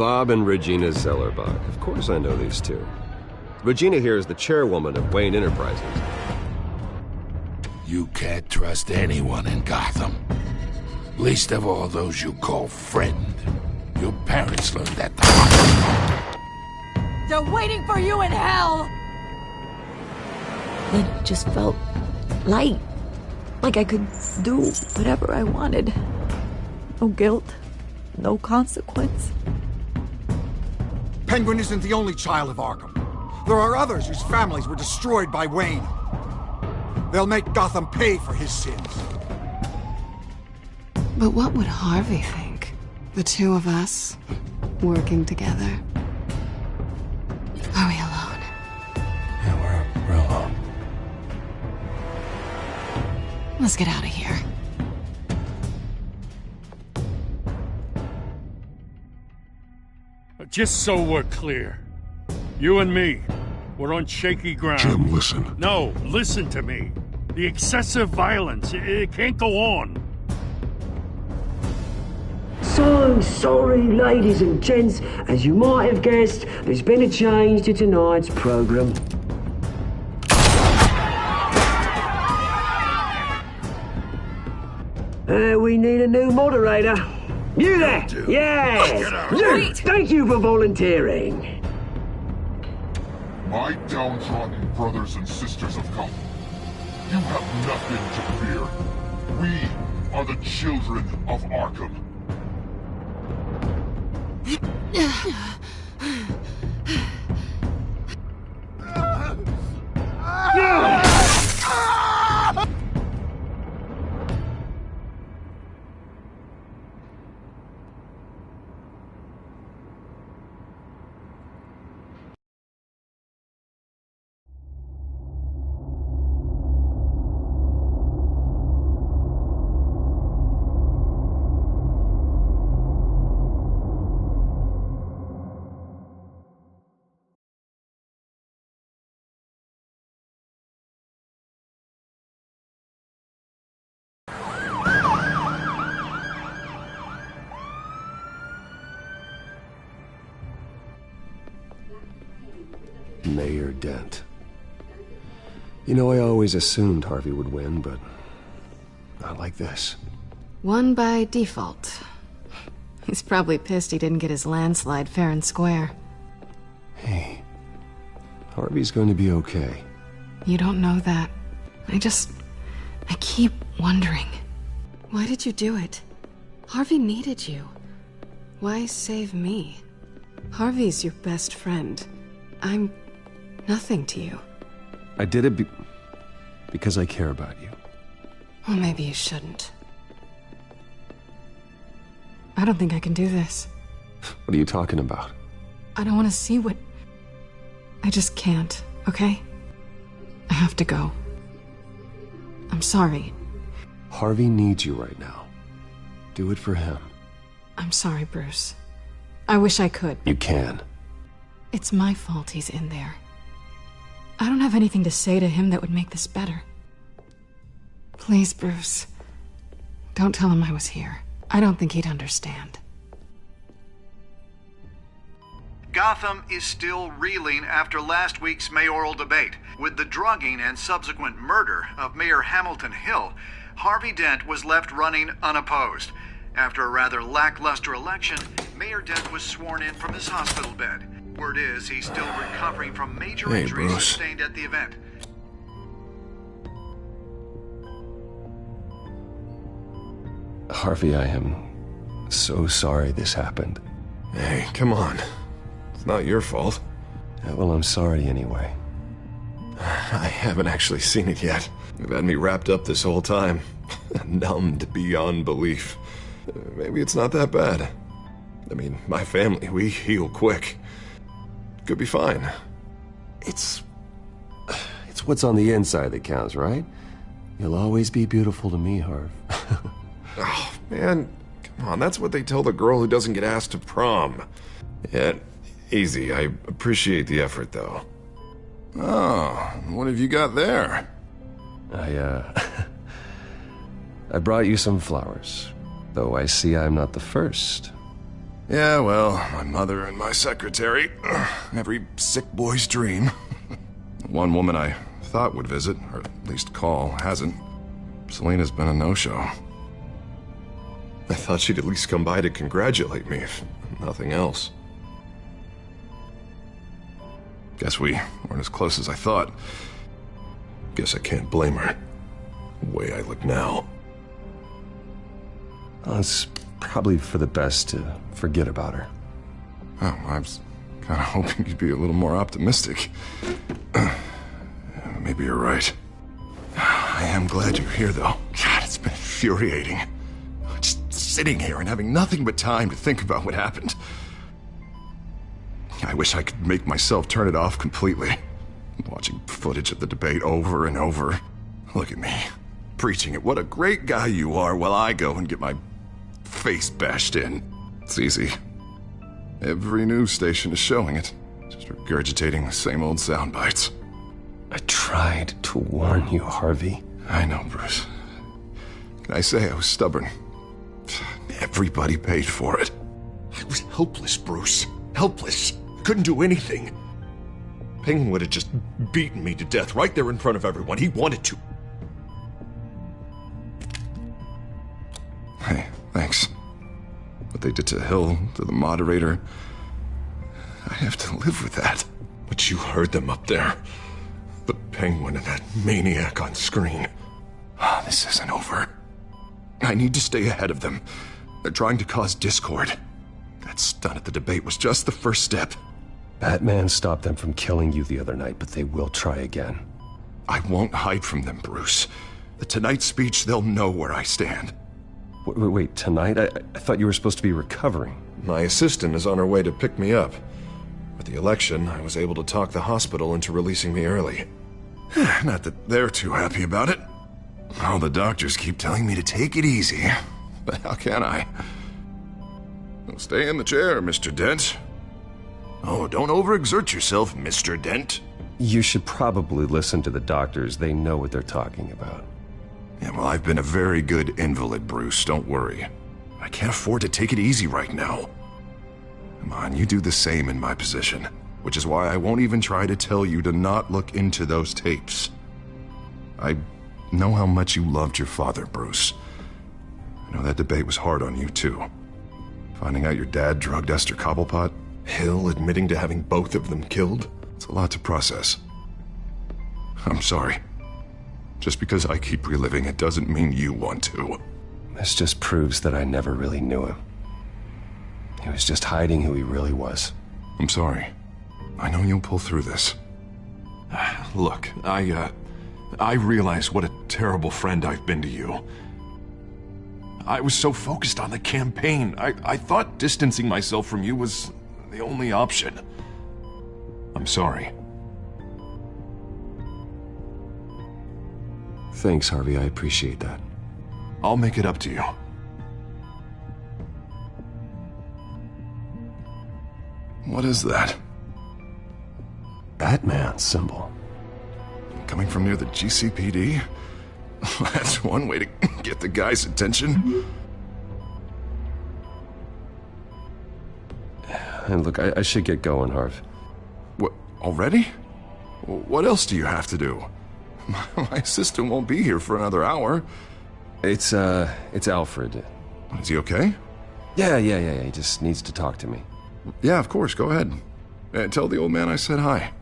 Bob and Regina Zellerbach. Of course I know these two. Regina here is the chairwoman of Wayne Enterprises. You can't trust anyone in Gotham. Least of all those you call friend. Your parents learned that the hard way. They're waiting for you in hell! Then it just felt light. Like I could do whatever I wanted. No guilt, no consequence. Penguin isn't the only child of Arkham. There are others whose families were destroyed by Wayne. They'll make Gotham pay for his sins. But what would Harvey think? The two of us, working together. Are we alone? Yeah, we're alone. Let's get out of here. Just so we're clear, you and me, we're on shaky ground. Jim, listen. No, listen to me. The excessive violence, it can't go on. So sorry, ladies and gents. As you might have guessed, there's been a change to tonight's program. We need a new moderator. You there? Yes! You! Thank you for volunteering. My downtrodden brothers and sisters of Gotham, you have nothing to fear. We are the children of Arkham. Mayor Dent. You know, I always assumed Harvey would win, but not like this. Won by default. He's probably pissed he didn't get his landslide fair and square. Hey, Harvey's going to be okay. You don't know that. I keep wondering. Why did you do it? Harvey needed you. Why save me? Harvey's your best friend. I'm nothing to you. I did it because I care about you. Well, maybe you shouldn't. I don't think I can do this. What are you talking about? I don't want to see what... I just can't, okay? I have to go. I'm sorry. Harvey needs you right now. Do it for him. I'm sorry, Bruce. I wish I could. You can. It's my fault he's in there. I don't have anything to say to him that would make this better. Please, Bruce. Don't tell him I was here. I don't think he'd understand. Gotham is still reeling after last week's mayoral debate. With the drugging and subsequent murder of Mayor Hamilton Hill, Harvey Dent was left running unopposed. After a rather lackluster election, Mayor Dent was sworn in from his hospital bed. Word is he's still recovering from major injuries sustained at the event. Harvey, I am so sorry this happened. Hey, come on. It's not your fault. Yeah, well, I'm sorry anyway. I haven't actually seen it yet. You've had me wrapped up this whole time. Numbed beyond belief. Maybe it's not that bad. I mean, my family, we heal quick. Could be fine. It's what's on the inside that counts, right? You'll always be beautiful to me, Harv. Oh, man. Come on, that's what they tell the girl who doesn't get asked to prom. Yeah, easy. I appreciate the effort, though. Oh, what have you got there? I brought you some flowers. Though I see I'm not the first. Yeah, well, my mother and my secretary. Every sick boy's dream. One woman I thought would visit, or at least call, hasn't. Selena's been a no-show. I thought she'd at least come by to congratulate me, if nothing else. Guess we weren't as close as I thought. Guess I can't blame her. The way I look now. Well, it's probably for the best to forget about her. Oh, I was kind of hoping you'd be a little more optimistic. Maybe you're right. I am glad you're here, though. God, it's been infuriating. Just sitting here and having nothing but time to think about what happened. I wish I could make myself turn it off completely. Watching footage of the debate over and over. Look at me, preaching it. What a great guy you are, while I go and get my face bashed in. It's easy. Every news station is showing it. Just regurgitating the same old sound bites. I tried to warn you, Harvey. I know, Bruce. Can I say I was stubborn? Everybody paid for it. I was helpless, Bruce. Helpless. Couldn't do anything. Penguin would have just beaten me to death right there in front of everyone. He wanted to. Hey, thanks. What they did to Hill, to the moderator, I have to live with that. But you heard them up there. The Penguin and that maniac on screen. This isn't over. I need to stay ahead of them. They're trying to cause discord. That stunt at the debate was just the first step. Batman stopped them from killing you the other night, but they will try again. I won't hide from them, Bruce. The Tonight speech, they'll know where I stand. Wait, tonight? I thought you were supposed to be recovering. My assistant is on her way to pick me up. With the election, I was able to talk the hospital into releasing me early. Not that they're too happy about it. All the doctors keep telling me to take it easy. But how can I? Well, stay in the chair, Mr. Dent. Oh, don't overexert yourself, Mr. Dent. You should probably listen to the doctors. They know what they're talking about. Yeah, well, I've been a very good invalid, Bruce. Don't worry. I can't afford to take it easy right now. Come on, you do the same in my position. Which is why I won't even try to tell you to not look into those tapes. I know how much you loved your father, Bruce. I know that debate was hard on you, too. Finding out your dad drugged Esther Cobblepot, Hill admitting to having both of them killed. It's a lot to process. I'm sorry. Just because I keep reliving it doesn't mean you want to. This just proves that I never really knew him. He was just hiding who he really was. I'm sorry. I know you'll pull through this. Look, I realize what a terrible friend I've been to you. I was so focused on the campaign. I thought distancing myself from you was the only option. I'm sorry. Thanks, Harvey. I appreciate that. I'll make it up to you. What is that? Batman symbol. Coming from near the GCPD? That's one way to get the guy's attention. And look, I should get going, Harv. What, already? What else do you have to do? My assistant won't be here for another hour. It's Alfred. Is he okay? Yeah. He just needs to talk to me. Yeah, of course. Go ahead. Tell the old man I said hi.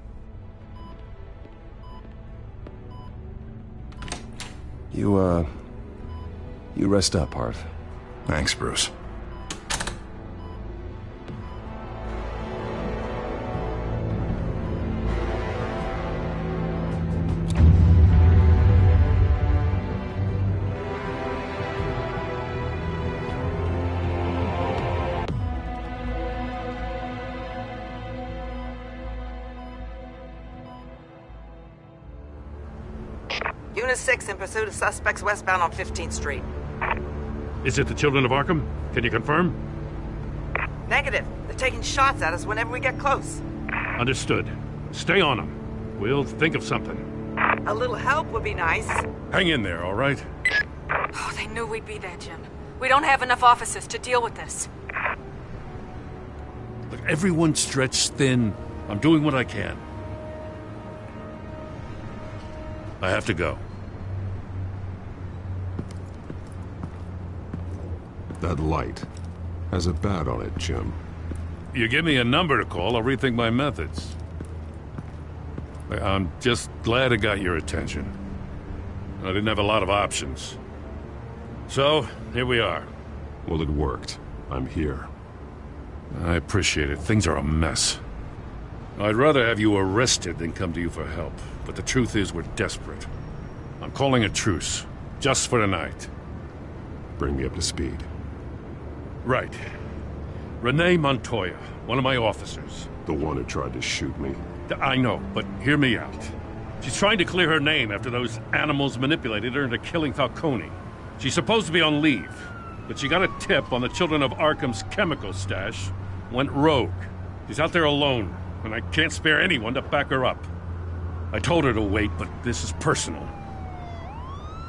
You rest up, Harv. Thanks, Bruce. Unit 6 in pursuit of suspects westbound on 15th Street. Is it the Children of Arkham? Can you confirm? Negative. They're taking shots at us whenever we get close. Understood. Stay on them. We'll think of something. A little help would be nice. Hang in there, all right? Oh, they knew we'd be there, Jim. We don't have enough officers to deal with this. Look, everyone's stretched thin. I'm doing what I can. I have to go. That light has a bat on it, Jim. You give me a number to call, I'll rethink my methods. I'm just glad it got your attention. I didn't have a lot of options. So, here we are. Well, it worked. I'm here. I appreciate it. Things are a mess. I'd rather have you arrested than come to you for help. But the truth is, we're desperate. I'm calling a truce. Just for tonight. Bring me up to speed. Right. Renee Montoya, one of my officers. The one who tried to shoot me. I know, but hear me out. She's trying to clear her name after those animals manipulated her into killing Falcone. She's supposed to be on leave, but she got a tip on the Children of Arkham's chemical stash, went rogue. She's out there alone, and I can't spare anyone to back her up. I told her to wait, but this is personal.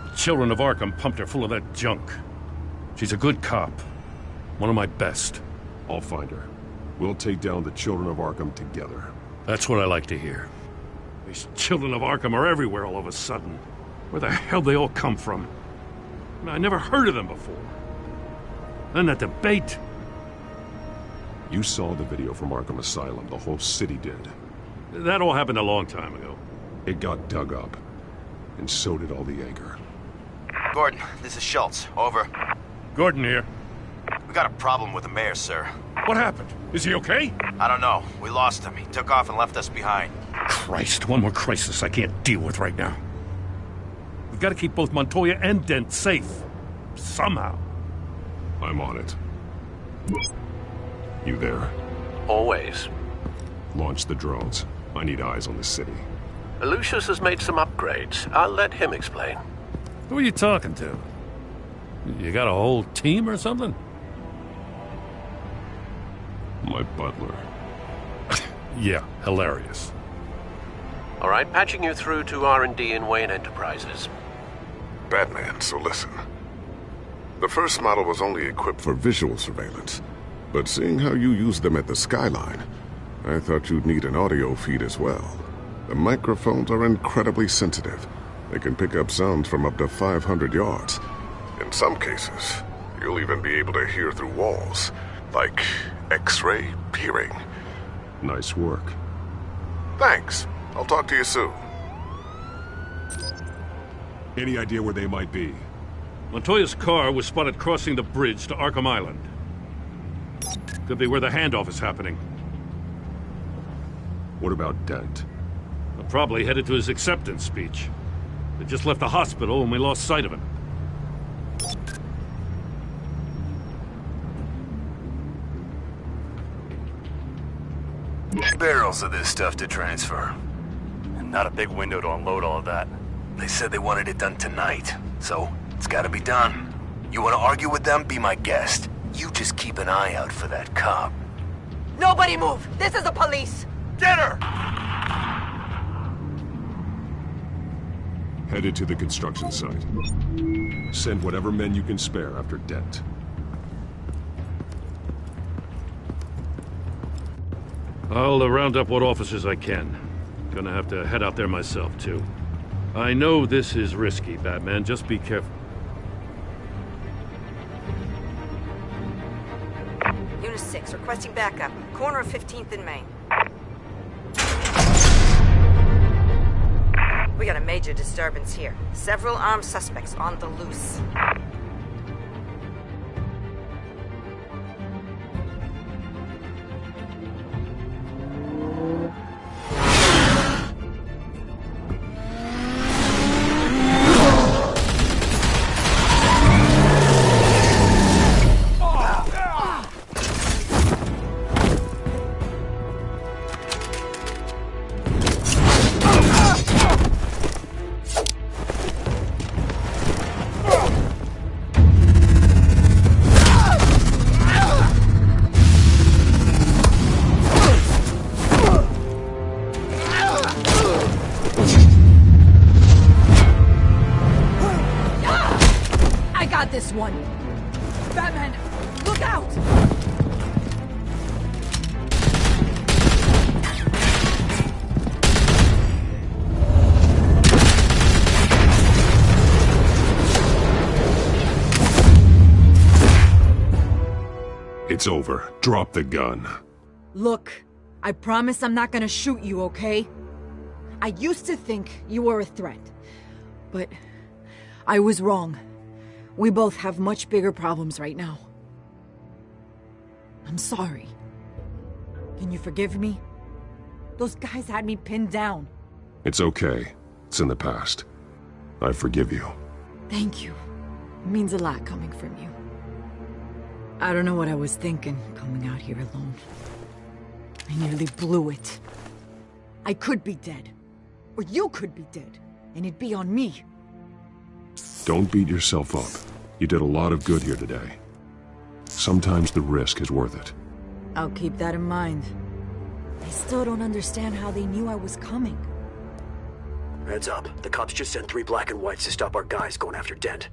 The Children of Arkham pumped her full of that junk. She's a good cop. One of my best. I'll find her. We'll take down the Children of Arkham together. That's what I like to hear. These Children of Arkham are everywhere all of a sudden. Where the hell they all come from? I never heard of them before. Then that debate. You saw the video from Arkham Asylum. The whole city did. That all happened a long time ago. It got dug up. And so did all the anger. Gordon, this is Schultz. Over. Gordon here. We got a problem with the mayor, sir. What happened? Is he okay? I don't know. We lost him. He took off and left us behind. Christ, one more crisis I can't deal with right now. We've got to keep both Montoya and Dent safe. Somehow. I'm on it. You there? Always. Launch the drones. I need eyes on the city. Lucius has made some upgrades. I'll let him explain. Who are you talking to? You got a whole team or something? My butler. Yeah, hilarious. All right, patching you through to R&D in Wayne Enterprises. Batman, so listen. The first model was only equipped for visual surveillance, but seeing how you use them at the Skyline, I thought you'd need an audio feed as well. The microphones are incredibly sensitive. They can pick up sounds from up to 500 yards. In some cases, you'll even be able to hear through walls, like X-ray peering. Nice work. Thanks. I'll talk to you soon. Any idea where they might be? Montoya's car was spotted crossing the bridge to Arkham Island. Could be where the handoff is happening. What about Dent? Probably headed to his acceptance speech. They just left the hospital and we lost sight of him. Barrels of this stuff to transfer. And not a big window to unload all of that. They said they wanted it done tonight, so it's gotta be done. You wanna argue with them? Be my guest. You just keep an eye out for that cop. Nobody move! This is the police! Get her! Headed to the construction site. Send whatever men you can spare after Dent. I'll round up what officers I can. Gonna have to head out there myself, too. I know this is risky, Batman. Just be careful. Unit 6, requesting backup. Corner of 15th and Main. We got a major disturbance here. Several armed suspects on the loose. This one. Batman, look out! It's over. Drop the gun. Look, I promise I'm not gonna shoot you, okay? I used to think you were a threat, but I was wrong. We both have much bigger problems right now. I'm sorry. Can you forgive me? Those guys had me pinned down. It's okay. It's in the past. I forgive you. Thank you. It means a lot coming from you. I don't know what I was thinking, coming out here alone. I nearly blew it. I could be dead. Or you could be dead. And it'd be on me. Don't beat yourself up. You did a lot of good here today. Sometimes the risk is worth it. I'll keep that in mind. I still don't understand how they knew I was coming. Heads up. The cops just sent 3 black and whites to stop our guys going after Dent.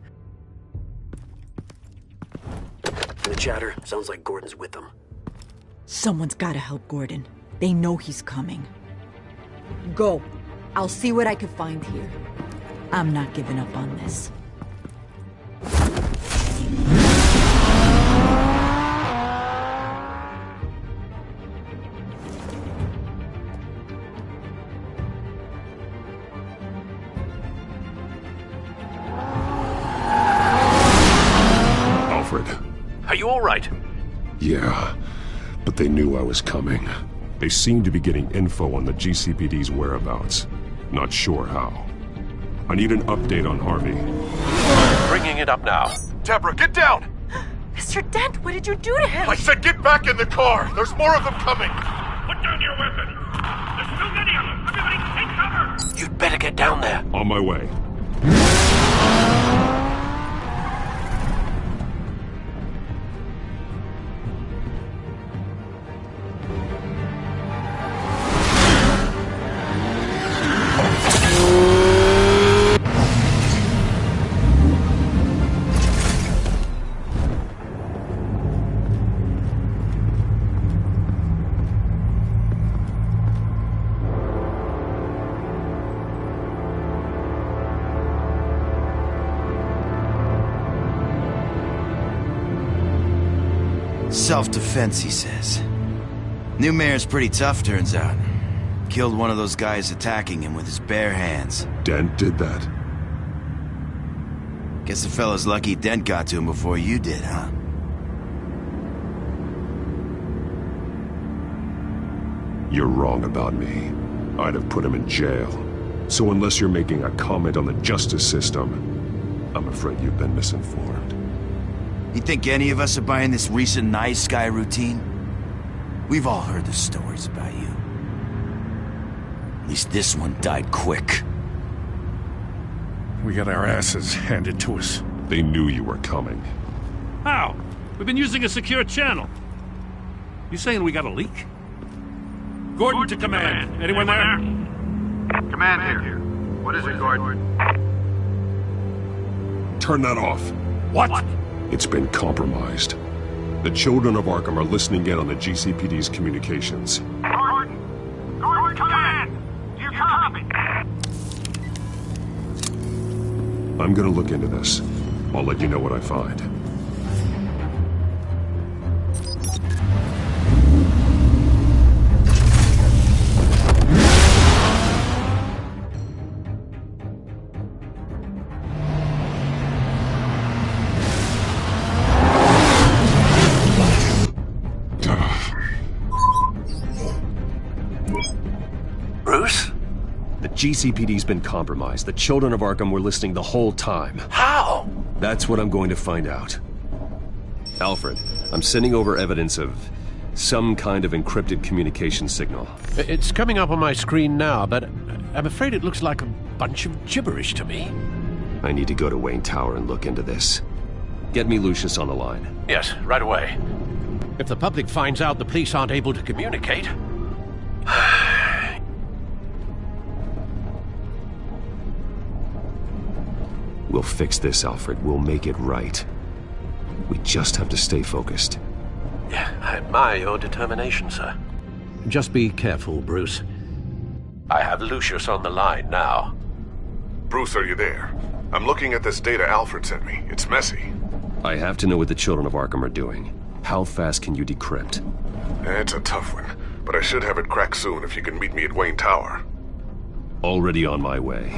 In the chatter, sounds like Gordon's with them. Someone's gotta help Gordon. They know he's coming. Go. I'll see what I can find here. I'm not giving up on this. Alfred. Are you all right? Yeah, but they knew I was coming. They seem to be getting info on the GCPD's whereabouts. Not sure how. I need an update on Harvey. Bringing it up now. Deborah, get down! Mr. Dent, what did you do to him? I said get back in the car! There's more of them coming! Put down your weapon! There's too many of them! Everybody take cover! You'd better get down there. On my way. Self-defense, he says. New mayor's pretty tough, turns out. Killed one of those guys attacking him with his bare hands. Dent did that? Guess the fella's lucky Dent got to him before you did, huh? You're wrong about me. I'd have put him in jail. So unless you're making a comment on the justice system, I'm afraid you've been misinformed. You think any of us are buying this recent nice guy routine? We've all heard the stories about you. At least this one died quick. We got our asses handed to us. They knew you were coming. How? We've been using a secure channel. You saying we got a leak? Gordon to command. Anyone there? Command here. What is it, Gordon? Turn that off. What? It's been compromised. The children of Arkham are listening in on the GCPD's communications. Gordon! Gordon, command! Do you copy? I'm gonna look into this. I'll let you know what I find. Bruce? The GCPD's been compromised. The children of Arkham were listening the whole time. How? That's what I'm going to find out. Alfred, I'm sending over evidence of some kind of encrypted communication signal. It's coming up on my screen now, but I'm afraid it looks like a bunch of gibberish to me. I need to go to Wayne Tower and look into this. Get me Lucius on the line. Yes, right away. If the public finds out the police aren't able to communicate... We'll fix this, Alfred. We'll make it right. We just have to stay focused. Yeah, I admire your determination, sir. Just be careful, Bruce. I have Lucius on the line now. Bruce, are you there? I'm looking at this data Alfred sent me. It's messy. I have to know what the children of Arkham are doing. How fast can you decrypt? It's a tough one, but I should have it cracked soon if you can meet me at Wayne Tower. Already on my way.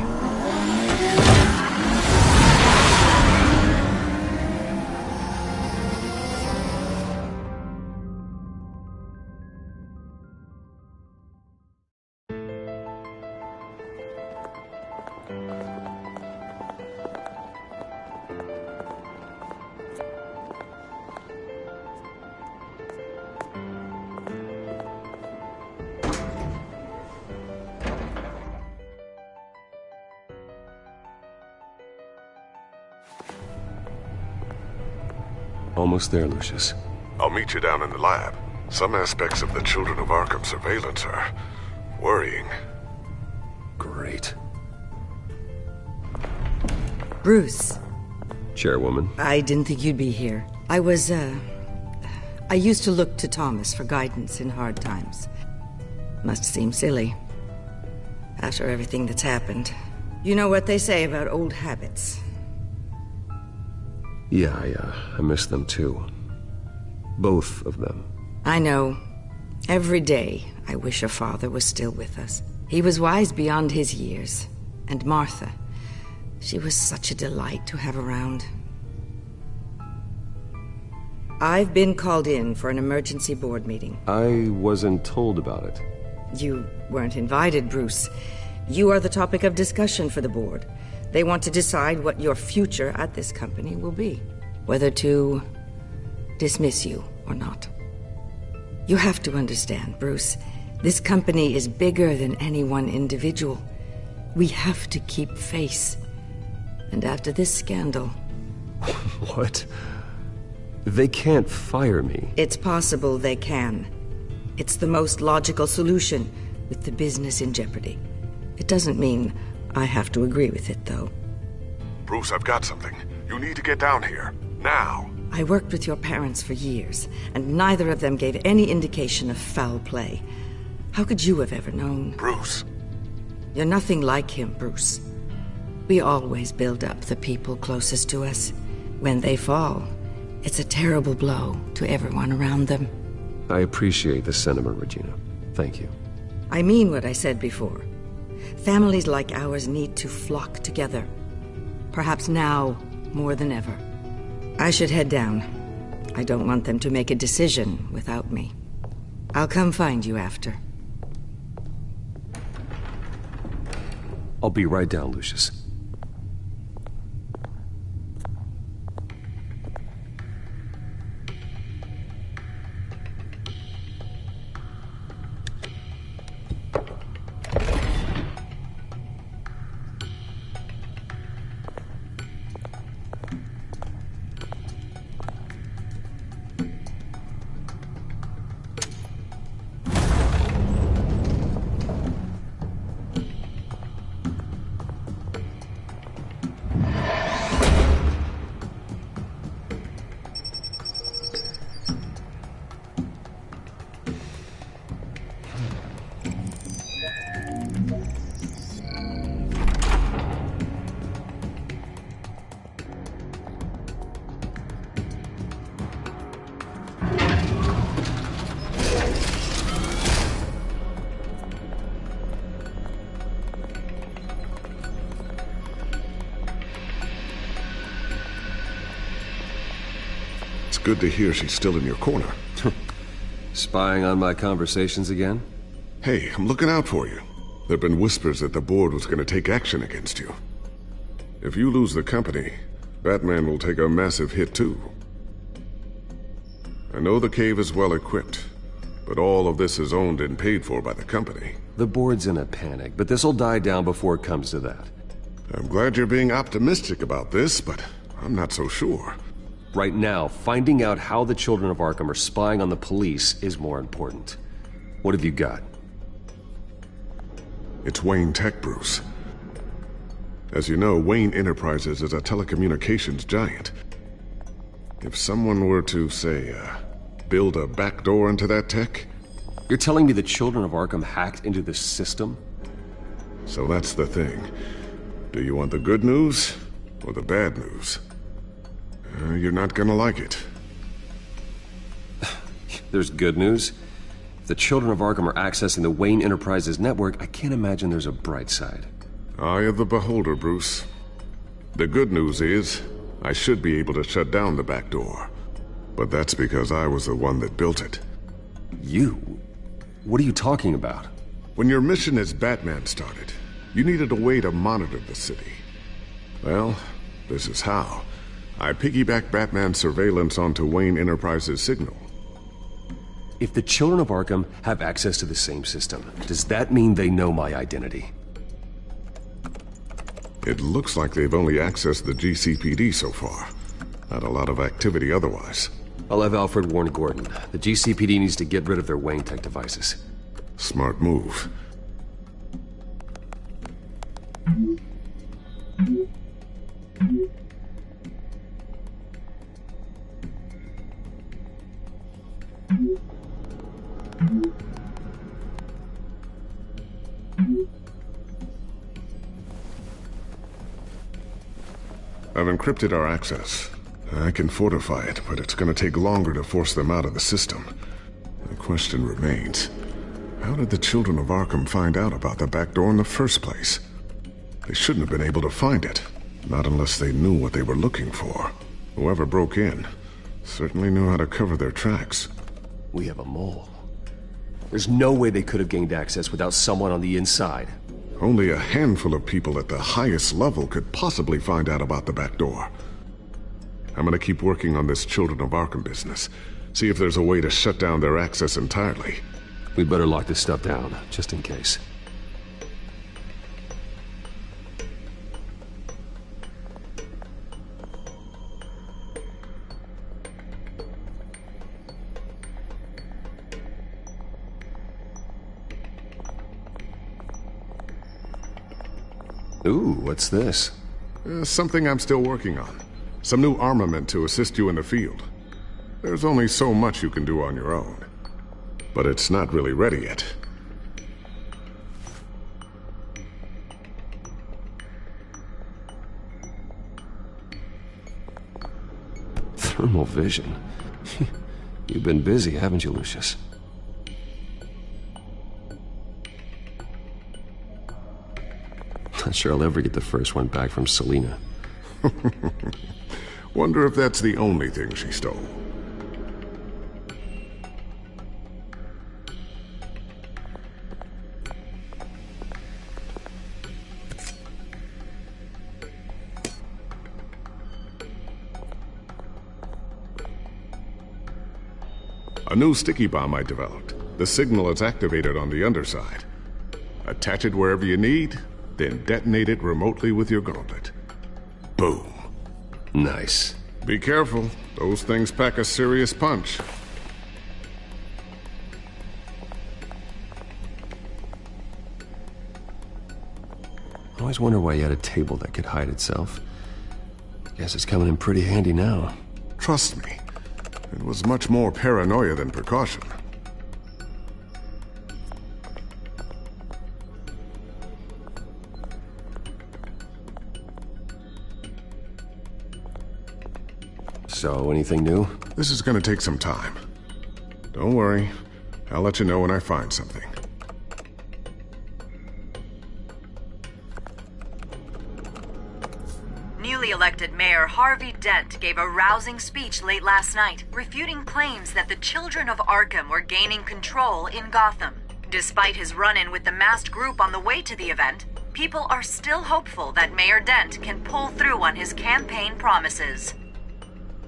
Almost there, Lucius. I'll meet you down in the lab. Some aspects of the Children of Arkham surveillance are worrying. Great. Bruce. Chairwoman. I didn't think you'd be here. I used to look to Thomas for guidance in hard times. Must seem silly. After everything that's happened. You know what they say about old habits. Yeah, I miss them too. Both of them. I know. Every day, I wish your father was still with us. He was wise beyond his years. And Martha, she was such a delight to have around. I've been called in for an emergency board meeting. I wasn't told about it. You weren't invited, Bruce. You are the topic of discussion for the board. They want to decide what your future at this company will be. Whether to dismiss you or not. You have to understand, Bruce. This company is bigger than any one individual. We have to keep face. And after this scandal... What? They can't fire me. It's possible they can. It's the most logical solution with the business in jeopardy. It doesn't mean I have to agree with it, though. Bruce, I've got something. You need to get down here. Now. I worked with your parents for years, and neither of them gave any indication of foul play. How could you have ever known? Bruce. You're nothing like him, Bruce. We always build up the people closest to us. When they fall, it's a terrible blow to everyone around them. I appreciate the sentiment, Regina. Thank you. I mean what I said before. Families like ours need to flock together. Perhaps now more than ever. I should head down. I don't want them to make a decision without me. I'll come find you after. I'll be right down, Lucius. Good to hear she's still in your corner. Spying on my conversations again? Hey, I'm looking out for you. There've been whispers that the board was going to take action against you. If you lose the company, Batman will take a massive hit too. I know the cave is well equipped, but all of this is owned and paid for by the company. The board's in a panic, but this'll die down before it comes to that. I'm glad you're being optimistic about this, but I'm not so sure. Right now, finding out how the Children of Arkham are spying on the police is more important. What have you got? It's Wayne Tech, Bruce. As you know, Wayne Enterprises is a telecommunications giant. If someone were to, say, build a backdoor into that tech... You're telling me the Children of Arkham hacked into this system? So that's the thing. Do you want the good news or the bad news? You're not gonna like it. There's good news. If the children of Arkham are accessing the Wayne Enterprises network, I can't imagine there's a bright side. Eye of the beholder, Bruce. The good news is, I should be able to shut down the back door. But that's because I was the one that built it. You? What are you talking about? When your mission as Batman started, you needed a way to monitor the city. Well, this is how. I piggybacked Batman's surveillance onto Wayne Enterprises' signal. If the children of Arkham have access to the same system, does that mean they know my identity? It looks like they've only accessed the GCPD so far. Not a lot of activity otherwise. I'll have Alfred warn Gordon. The GCPD needs to get rid of their Wayne Tech devices. Smart move. I've encrypted our access. I can fortify it, but it's going to take longer to force them out of the system. The question remains, how did the children of Arkham find out about the back door in the first place? They shouldn't have been able to find it, not unless they knew what they were looking for. Whoever broke in certainly knew how to cover their tracks. We have a mole. There's no way they could have gained access without someone on the inside. Only a handful of people at the highest level could possibly find out about the back door. I'm gonna keep working on this Children of Arkham business. See if there's a way to shut down their access entirely. We better lock this stuff down, just in case. Ooh, what's this? Something I'm still working on. Some new armament to assist you in the field. There's only so much you can do on your own. But it's not really ready yet. Thermal vision? You've been busy, haven't you, Lucius? Not sure I'll ever get the first one back from Selina. Wonder if that's the only thing she stole. A new sticky bomb I developed. The signal is activated on the underside. Attach it wherever you need, then detonate it remotely with your gauntlet. Boom. Nice. Be careful. Those things pack a serious punch. I always wonder why you had a table that could hide itself. Guess it's coming in pretty handy now. Trust me. It was much more paranoia than precaution. So, anything new? This is gonna take some time. Don't worry. I'll let you know when I find something. Newly elected Mayor Harvey Dent gave a rousing speech late last night, refuting claims that the children of Arkham were gaining control in Gotham. Despite his run-in with the masked group on the way to the event, people are still hopeful that Mayor Dent can pull through on his campaign promises.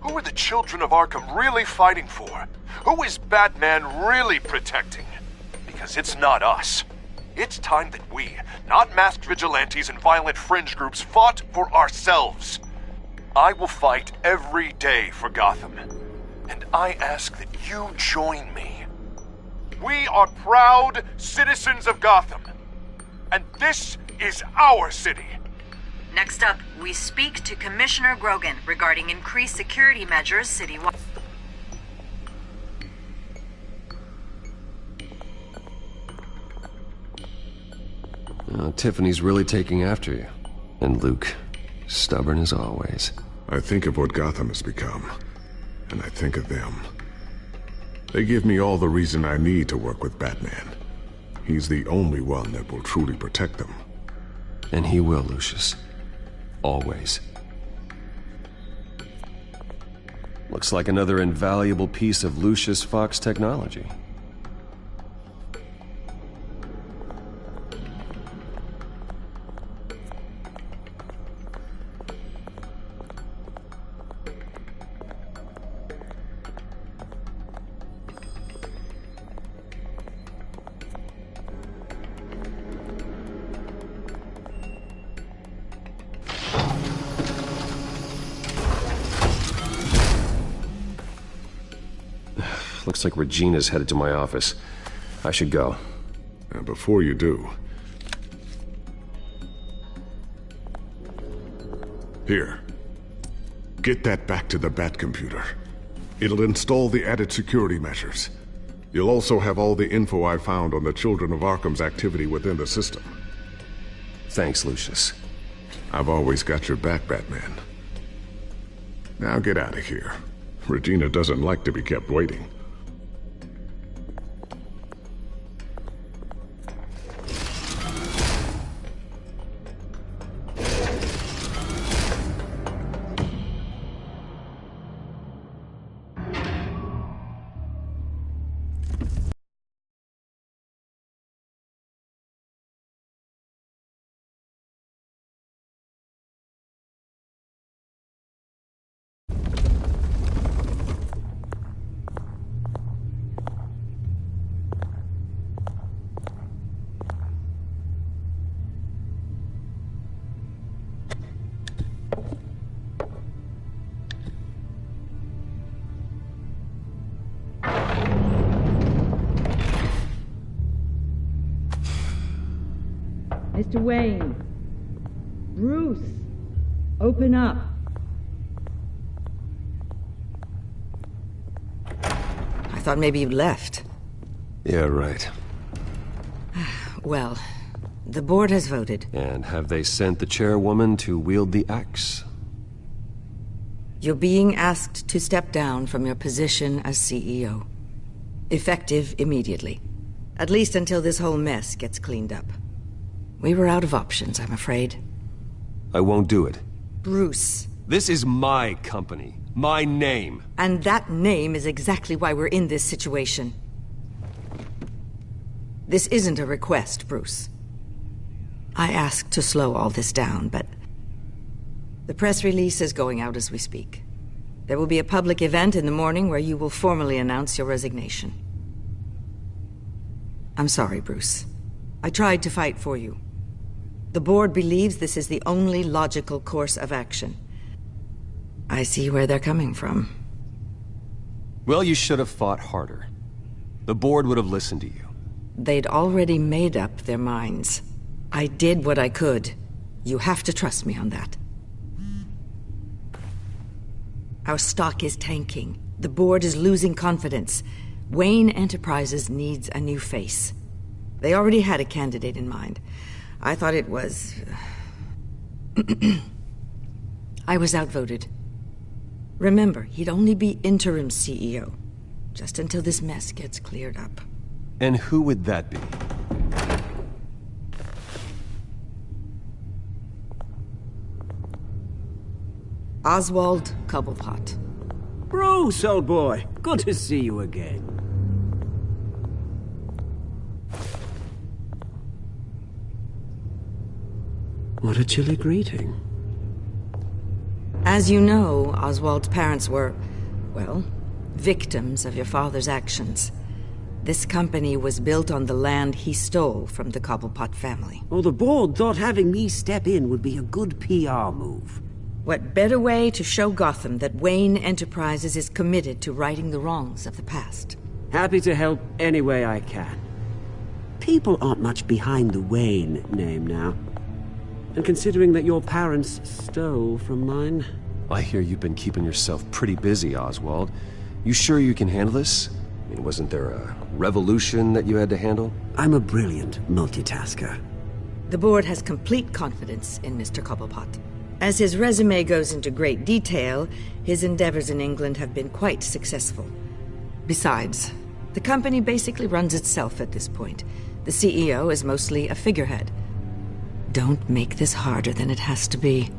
Who are the children of Arkham really fighting for? Who is Batman really protecting? Because it's not us. It's time that we, not masked vigilantes and violent fringe groups, fought for ourselves. I will fight every day for Gotham. And I ask that you join me. We are proud citizens of Gotham. And this is our city. Next up, we speak to Commissioner Grogan regarding increased security measures citywide. Tiffany's really taking after you. And Luke, stubborn as always. I think of what Gotham has become, and I think of them. They give me all the reason I need to work with Batman. He's the only one that will truly protect them. And he will, Lucius. Always. Looks like another invaluable piece of Lucius Fox technology. Looks like Regina's headed to my office. I should go. And before you do... Here. Get that back to the Bat computer. It'll install the added security measures. You'll also have all the info I found on the Children of Arkham's activity within the system. Thanks, Lucius. I've always got your back, Batman. Now get out of here. Regina doesn't like to be kept waiting. Mr. Wayne. Bruce. Open up. I thought maybe you'd left. Yeah, right. Well, the board has voted. And have they sent the chairwoman to wield the axe? You're being asked to step down from your position as CEO. Effective immediately. At least until this whole mess gets cleaned up. We were out of options, I'm afraid. I won't do it. Bruce. This is my company. My name. And that name is exactly why we're in this situation. This isn't a request, Bruce. I asked to slow all this down, but... the press release is going out as we speak. There will be a public event in the morning where you will formally announce your resignation. I'm sorry, Bruce. I tried to fight for you. The board believes this is the only logical course of action. I see where they're coming from. Well, you should have fought harder. The board would have listened to you. They'd already made up their minds. I did what I could. You have to trust me on that. Our stock is tanking. The board is losing confidence. Wayne Enterprises needs a new face. They already had a candidate in mind. I thought it was... I was outvoted. Remember, he'd only be interim CEO, just until this mess gets cleared up. And who would that be? Oswald Cobblepot. Bruce, old boy. Good to see you again. What a chilly greeting. As you know, Oswald's parents were, well, victims of your father's actions. This company was built on the land he stole from the Cobblepot family. Well, the board thought having me step in would be a good PR move. What better way to show Gotham that Wayne Enterprises is committed to righting the wrongs of the past? Happy to help any way I can. People aren't much behind the Wayne name now. And considering that your parents stole from mine... I hear you've been keeping yourself pretty busy, Oswald. You sure you can handle this? I mean, wasn't there a revolution that you had to handle? I'm a brilliant multitasker. The board has complete confidence in Mr. Cobblepot. As his resume goes into great detail, his endeavors in England have been quite successful. Besides, The company basically runs itself at this point. The CEO is mostly a figurehead. Don't make this harder than it has to be.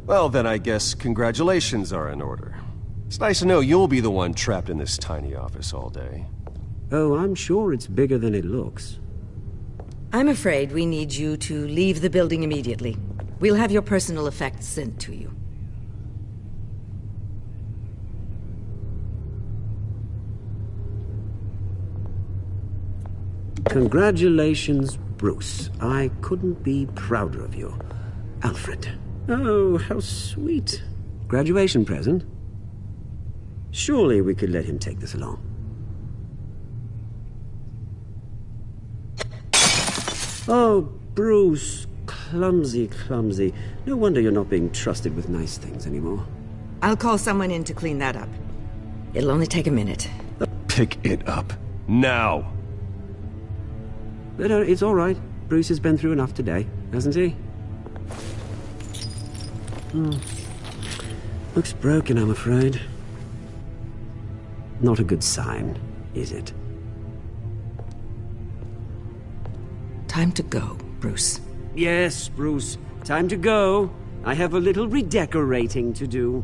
Well, then I guess congratulations are in order. It's nice to know you'll be the one trapped in this tiny office all day. Oh, I'm sure it's bigger than it looks. I'm afraid we need you to leave the building immediately. We'll have your personal effects sent to you. Congratulations, Bruce. I couldn't be prouder of you. Alfred. Oh, how sweet. Graduation present? Surely we could let him take this along. Oh, Bruce. Clumsy, clumsy. No wonder you're not being trusted with nice things anymore. I'll call someone in to clean that up. It'll only take a minute. Pick it up. Now! But it's all right. Bruce has been through enough today, hasn't he? Looks broken, I'm afraid. Not a good sign, is it? Time to go, Bruce. Yes, Bruce. Time to go. I have a little redecorating to do.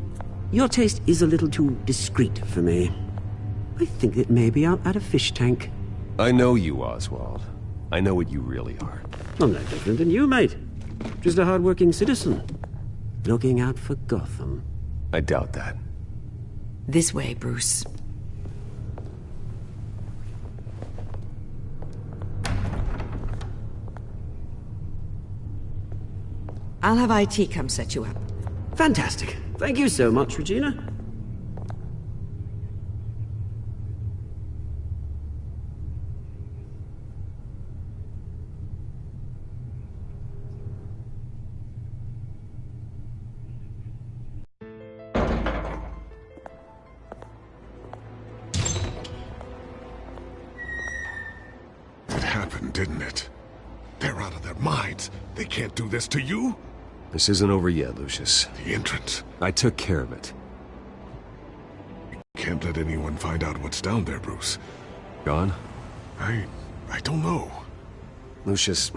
Your taste is a little too discreet for me. I think that maybe I'll add a fish tank. I know you, Oswald. I know what you really are. I'm no different than you, mate. Just a hard-working citizen. Looking out for Gotham. I doubt that. This way, Bruce. I'll have IT come set you up. Fantastic. Thank you so much, Regina. It happened, didn't it? They're out of their minds. They can't do this to you. This isn't over yet, Lucius. The entrance. I took care of it. Can't let anyone find out what's down there, Bruce. Gone? I don't know. Lucius,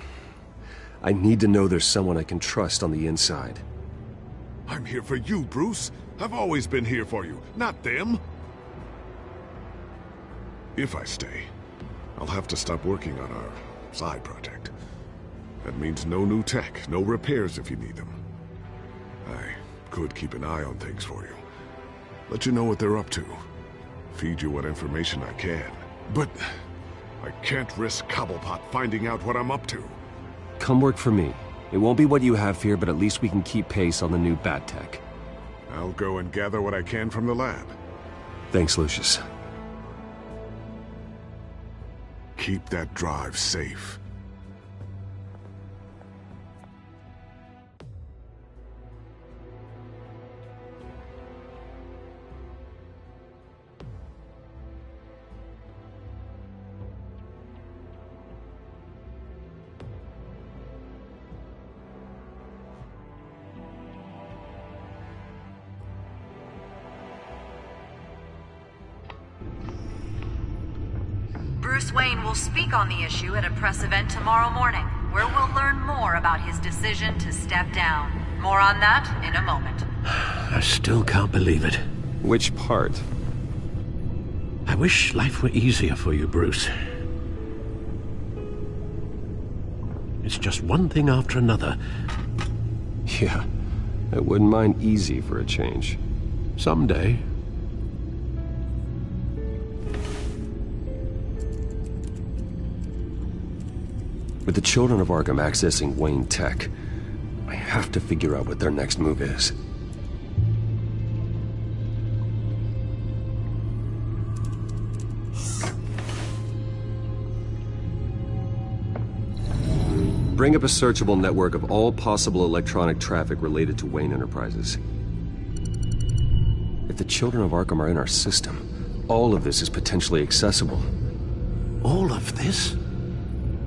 I need to know there's someone I can trust on the inside. I'm here for you, Bruce. I've always been here for you, not them. If I stay, I'll have to stop working on our side project. That means no new tech, no repairs if you need them. I could keep an eye on things for you. Let you know what they're up to. Feed you what information I can. But I can't risk Cobblepot finding out what I'm up to. Come work for me. It won't be what you have here, but at least we can keep pace on the new bat tech. I'll go and gather what I can from the lab. Thanks, Lucius. Keep that drive safe. Bruce Wayne will speak on the issue at a press event tomorrow morning, where we'll learn more about his decision to step down. More on that in a moment. I still can't believe it. Which part? I wish life were easier for you, Bruce. It's just one thing after another. Yeah, I wouldn't mind easy for a change. Someday. With the children of Arkham accessing Wayne Tech, I have to figure out what their next move is. Bring up a searchable network of all possible electronic traffic related to Wayne Enterprises. If the children of Arkham are in our system, all of this is potentially accessible. All of this?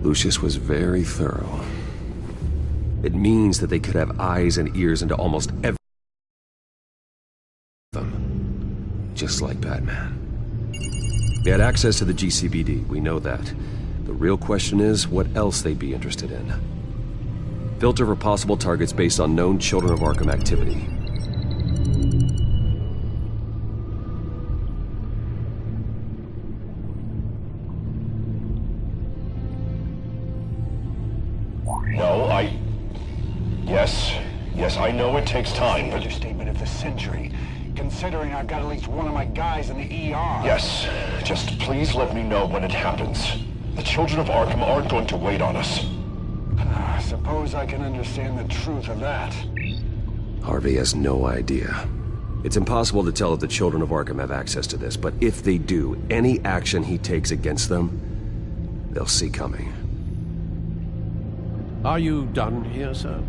Lucius was very thorough. It means that they could have eyes and ears into almost every just like Batman. They had access to the GCPD, we know that. The real question is what else they'd be interested in. Filter for possible targets based on known Children of Arkham activity. No, Yes, I know it takes time, but... Understatement of the century, considering I've got at least one of my guys in the ER. Yes, just please let me know when it happens. The Children of Arkham aren't going to wait on us. I suppose I can understand the truth of that. Harvey has no idea. It's impossible to tell if the Children of Arkham have access to this, but if they do, any action he takes against them, they'll see coming. Are you done here, sir?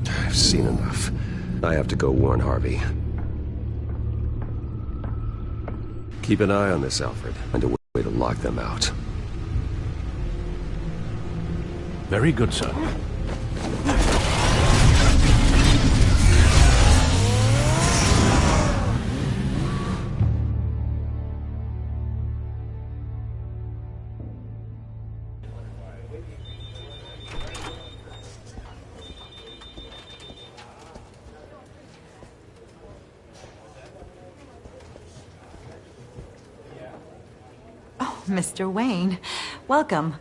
I've seen enough. I have to go warn Harvey. Keep an eye on this, Alfred. Find a way to lock them out. Very good, sir. Mr. Wayne, welcome.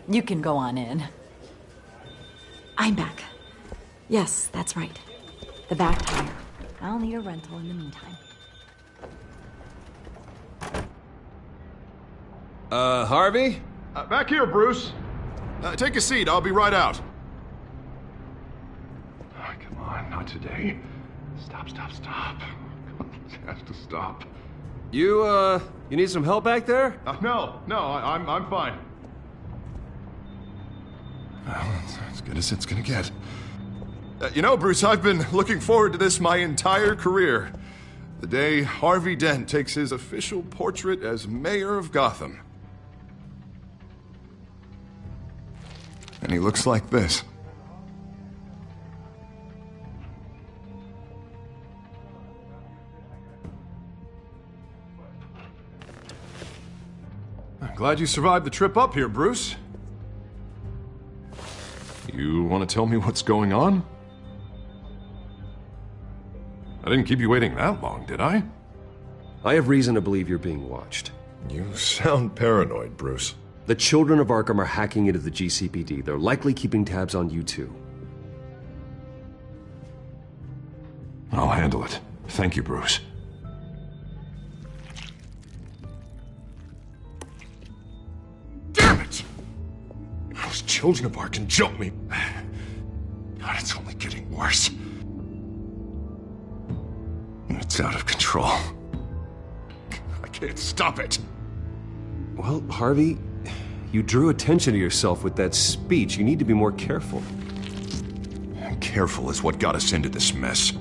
You can go on in. I'm back. Yes, that's right. The back tire. I'll need a rental in the meantime. Harvey? Back here, Bruce. Take a seat. I'll be right out. Oh, come on, not today. Stop. It has to stop. You need some help back there? No, I'm fine. Well, that's as good as it's gonna get. You know, Bruce, I've been looking forward to this my entire career. The day Harvey Dent takes his official portrait as mayor of Gotham. And he looks like this. I'm glad you survived the trip up here, Bruce. You want to tell me what's going on? I didn't keep you waiting that long, did I? I have reason to believe you're being watched. You sound paranoid, Bruce. The Children of Arkham are hacking into the GCPD. They're likely keeping tabs on you too. I'll handle it. Thank you, Bruce. Damn it! Those Children of Arkham jumped me. God, it's only getting worse. It's out of control. I can't stop it. Well, Harvey, you drew attention to yourself with that speech. You need to be more careful. Careful is what got us into this mess.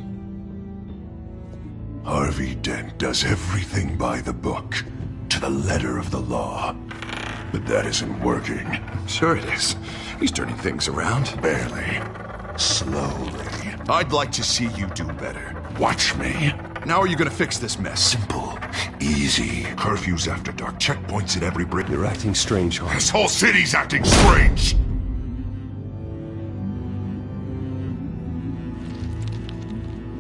Harvey Dent does everything by the book, to the letter of the law. But that isn't working. Sure it is. He's turning things around. Barely. Slowly. I'd like to see you do better. Watch me. Now are you gonna fix this mess? Simple. Easy. Curfews after dark. Checkpoints at every bridge. You're acting strange, Harvey. This whole city's acting strange!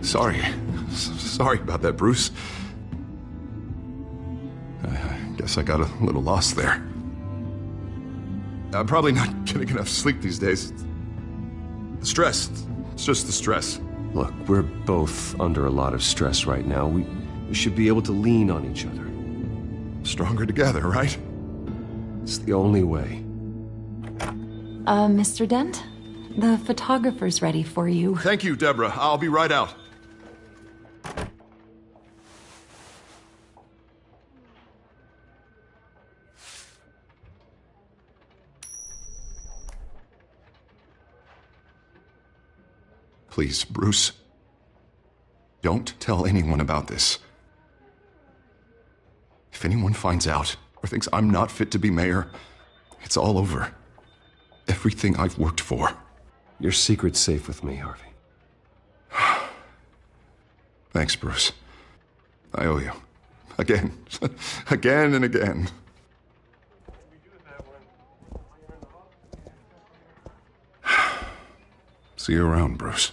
Sorry about that, Bruce. I guess I got a little lost there. I'm probably not getting enough sleep these days. The stress. It's just the stress. Look, we're both under a lot of stress right now. We should be able to lean on each other. Stronger together, right? It's the only way. Mr. Dent? The photographer's ready for you. Thank you, Deborah. I'll be right out. Please, Bruce. Don't tell anyone about this. If anyone finds out or thinks I'm not fit to be mayor, it's all over. Everything I've worked for, Your secret's safe with me, Harvey. Thanks, Bruce. I owe you. Again. Again and again. See you around, Bruce.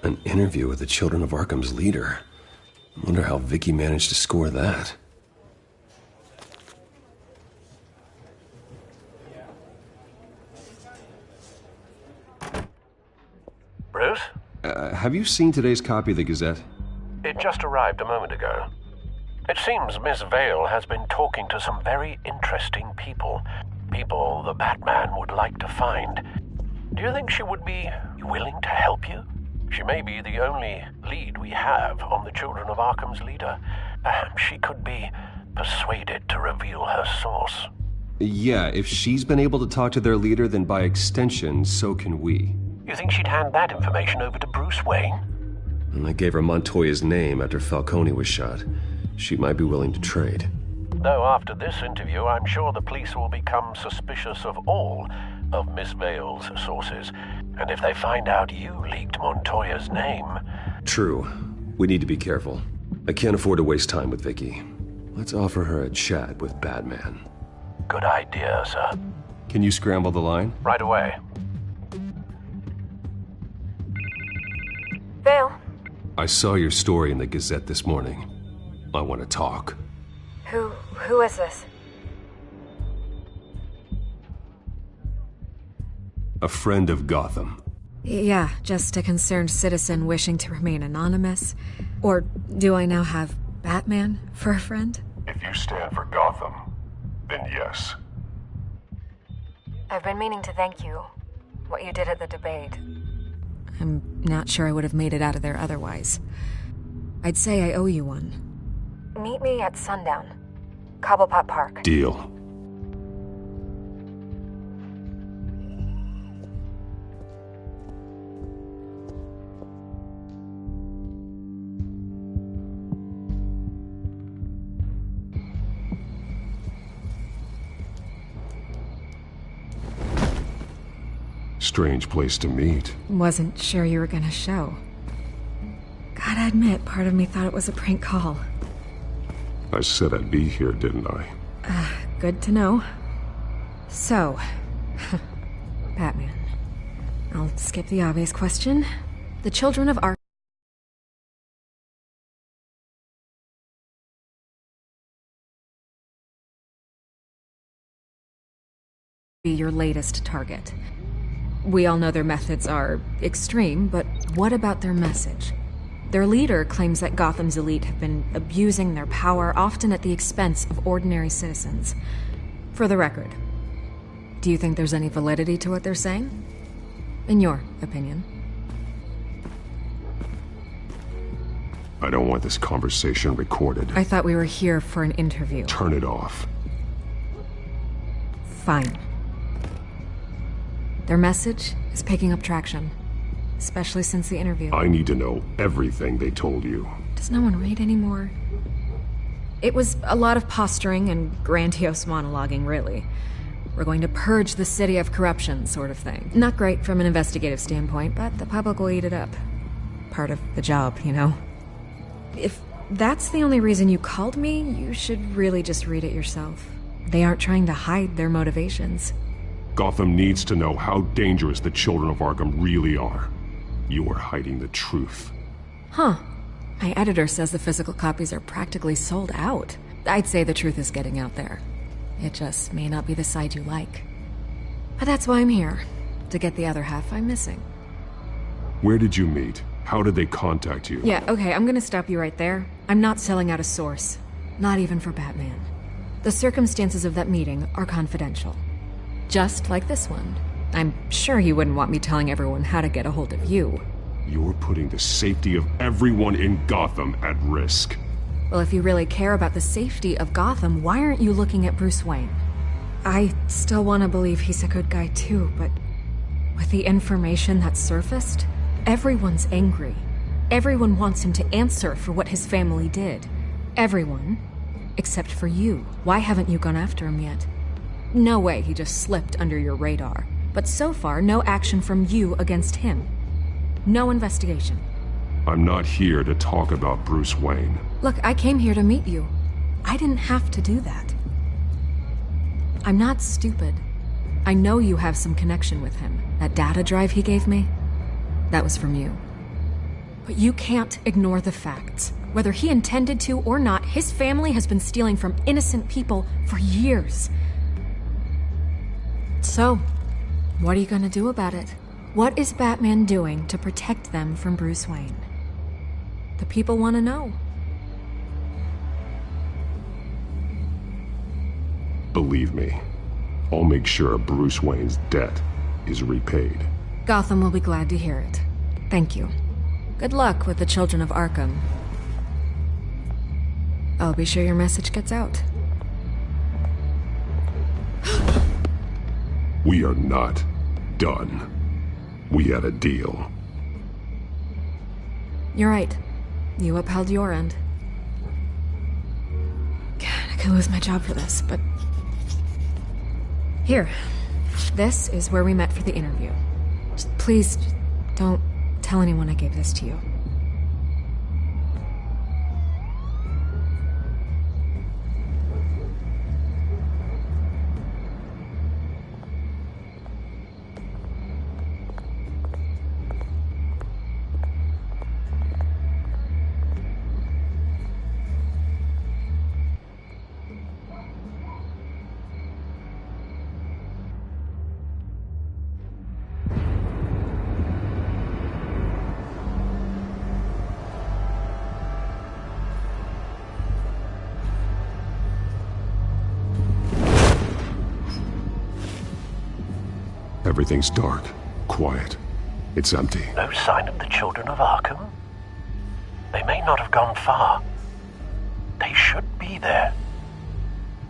An interview with the Children of Arkham's leader. I wonder how Vicky managed to score that. Bruce? Have you seen today's copy of the Gazette? It just arrived a moment ago. It seems Miss Vale has been talking to some very interesting people. People the Batman would like to find. Do you think she would be willing to help you? She may be the only lead we have on the Children of Arkham's leader. Perhaps she could be persuaded to reveal her source. Yeah, if she's been able to talk to their leader, then by extension, so can we. You think she'd hand that information over to Bruce Wayne? And I gave her Montoya's name after Falcone was shot. She might be willing to trade. Though after this interview, I'm sure the police will become suspicious of all of Miss Vale's sources. And if they find out you leaked Montoya's name... True. We need to be careful. I can't afford to waste time with Vicky. Let's offer her a chat with Batman. Good idea, sir. Can you scramble the line? Right away. Vale. I saw your story in the Gazette this morning. I want to talk. Who is this? A friend of Gotham. Yeah, just a concerned citizen wishing to remain anonymous. Or do I now have Batman for a friend? If you stand for Gotham, then yes. I've been meaning to thank you. What you did at the debate. I'm not sure I would have made it out of there otherwise. I'd say I owe you one. Meet me at sundown. Cobblepot Park. Deal. Strange place to meet. Wasn't sure you were gonna show. Gotta admit, part of me thought it was a prank call. I said I'd be here, didn't I? Good to know. So, Batman. I'll skip the obvious question. The Children of Arkham be your latest target. We all know their methods are extreme, but what about their message? Their leader claims that Gotham's elite have been abusing their power, often at the expense of ordinary citizens. For the record, do you think there's any validity to what they're saying? In your opinion? I don't want this conversation recorded. I thought we were here for an interview. Turn it off. Fine. Their message is picking up traction, especially since the interview. I need to know everything they told you. Does no one read anymore? It was a lot of posturing and grandiose monologuing, really. We're going to purge the city of corruption, sort of thing. Not great from an investigative standpoint, but the public will eat it up. Part of the job, you know? If that's the only reason you called me, you should really just read it yourself. They aren't trying to hide their motivations. Gotham needs to know how dangerous the Children of Arkham really are. You are hiding the truth. Huh. My editor says the physical copies are practically sold out. I'd say the truth is getting out there. It just may not be the side you like. But that's why I'm here. To get the other half I'm missing. Where did you meet? How did they contact you? Yeah, okay, I'm gonna stop you right there. I'm not selling out a source. Not even for Batman. The circumstances of that meeting are confidential. Just like this one. I'm sure you wouldn't want me telling everyone how to get a hold of you. You're putting the safety of everyone in Gotham at risk. Well, if you really care about the safety of Gotham, why aren't you looking at Bruce Wayne? I still want to believe he's a good guy too, but With the information that surfaced, everyone's angry. Everyone wants him to answer for what his family did. Everyone, except for you. Why haven't you gone after him yet? No way he just slipped under your radar. But so far, no action from you against him. No investigation. I'm not here to talk about Bruce Wayne. Look, I came here to meet you. I didn't have to do that. I'm not stupid. I know you have some connection with him. That data drive he gave me, that was from you. But you can't ignore the facts. Whether he intended to or not, his family has been stealing from innocent people for years. So, what are you gonna do about it? What is Batman doing to protect them from Bruce Wayne? The people want to know. Believe me, I'll make sure Bruce Wayne's debt is repaid. Gotham will be glad to hear it. Thank you. Good luck with the Children of Arkham. I'll be sure your message gets out. We are not done. We had a deal. You're right. You upheld your end. God, I could lose my job for this, but... Here. This is where we met for the interview. Please, don't tell anyone I gave this to you. Everything's dark, quiet. It's empty. No sign of the Children of Arkham? They may not have gone far. They should be there.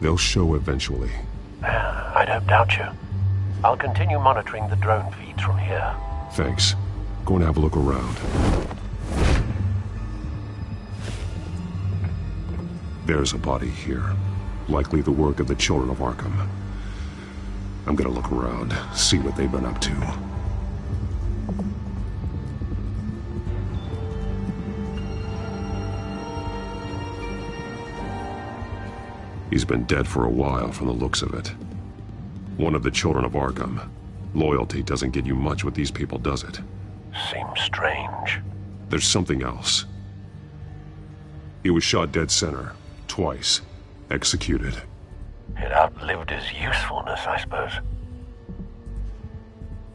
They'll show eventually. I don't doubt you. I'll continue monitoring the drone feeds from here. Thanks. Go and have a look around. There's a body here. Likely the work of the Children of Arkham. I'm gonna look around, see what they've been up to. He's been dead for a while from the looks of it. One of the Children of Arkham. Loyalty doesn't get you much with these people, does it? Seems strange. There's something else. He was shot dead center, twice, executed. It outlived his usefulness, I suppose.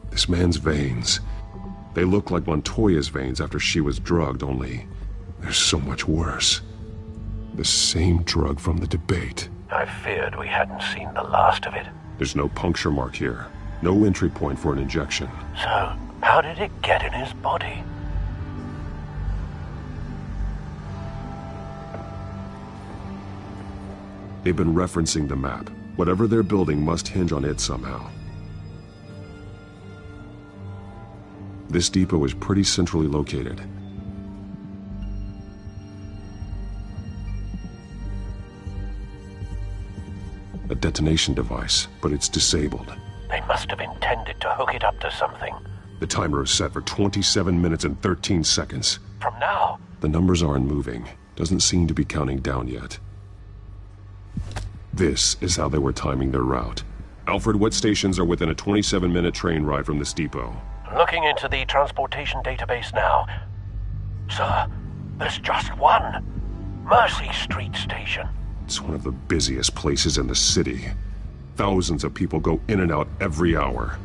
This man's veins, they look like Montoya's veins after she was drugged, only they're so much worse. The same drug from the debate. I feared we hadn't seen the last of it. There's no puncture mark here. No entry point for an injection. So, how did it get in his body? They've been referencing the map. Whatever they're building must hinge on it somehow. This depot is pretty centrally located. A detonation device, but it's disabled. They must have intended to hook it up to something. The timer is set for 27 minutes and 13 seconds. From now? The numbers aren't moving. Doesn't seem to be counting down yet. This is how they were timing their route. Alfred, what stations are within a 27-minute train ride from this depot? Looking into the transportation database now. Sir, there's just one. Mercy Street Station. It's one of the busiest places in the city. Thousands of people go in and out every hour.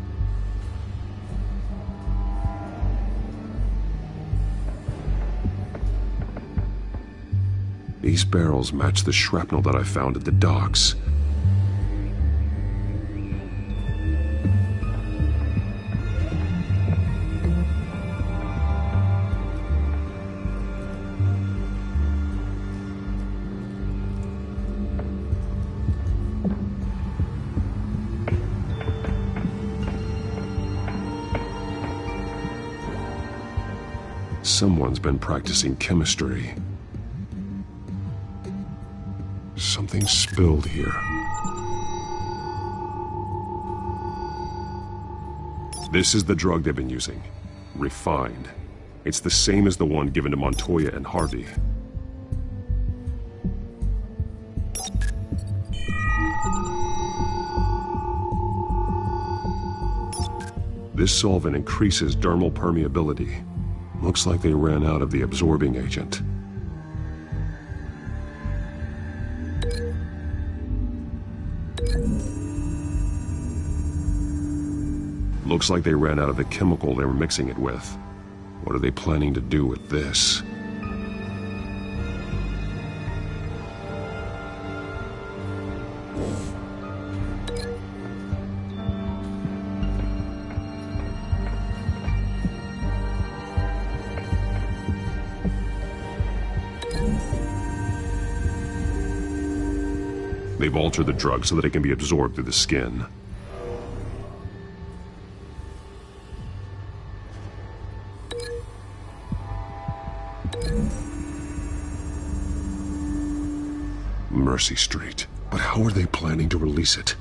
These barrels match the shrapnel that I found at the docks. Someone's been practicing chemistry. Something spilled here. This is the drug they've been using. Refined. It's the same as the one given to Montoya and Harvey. This solvent increases dermal permeability. Looks like they ran out of the absorbing agent. Looks like they ran out of the chemical they were mixing it with. What are they planning to do with this? They've altered the drug so that it can be absorbed through the skin. Mercy Street. But how are they planning to release it?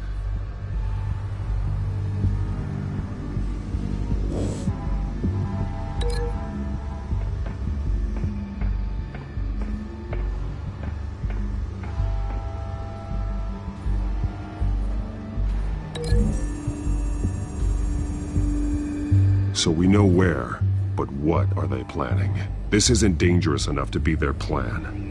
So we know where, but what are they planning? This isn't dangerous enough to be their plan.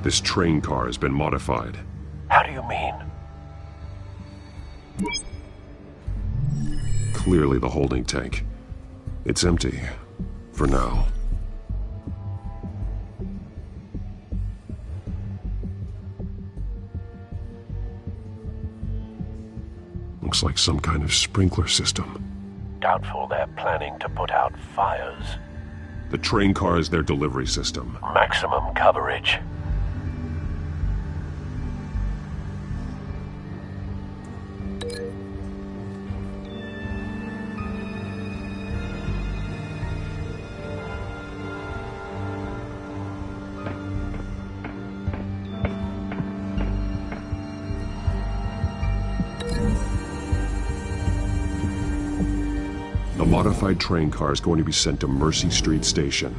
This train car has been modified. How do you mean? Clearly the holding tank. It's empty. For now. Looks like some kind of sprinkler system. Doubtful they're planning to put out fires. The train car is their delivery system. Maximum coverage. The modified train car is going to be sent to Mercy Street Station.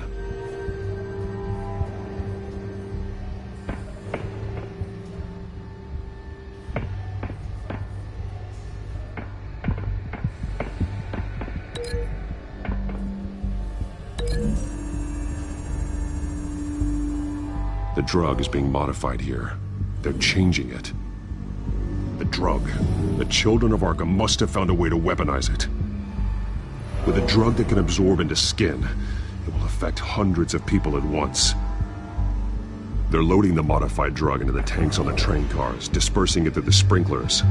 The drug is being modified here. They're changing it. The drug. The children of Arkham must have found a way to weaponize it. With a drug that can absorb into skin, it will affect hundreds of people at once. They're loading the modified drug into the tanks on the train cars, dispersing it through the sprinklers.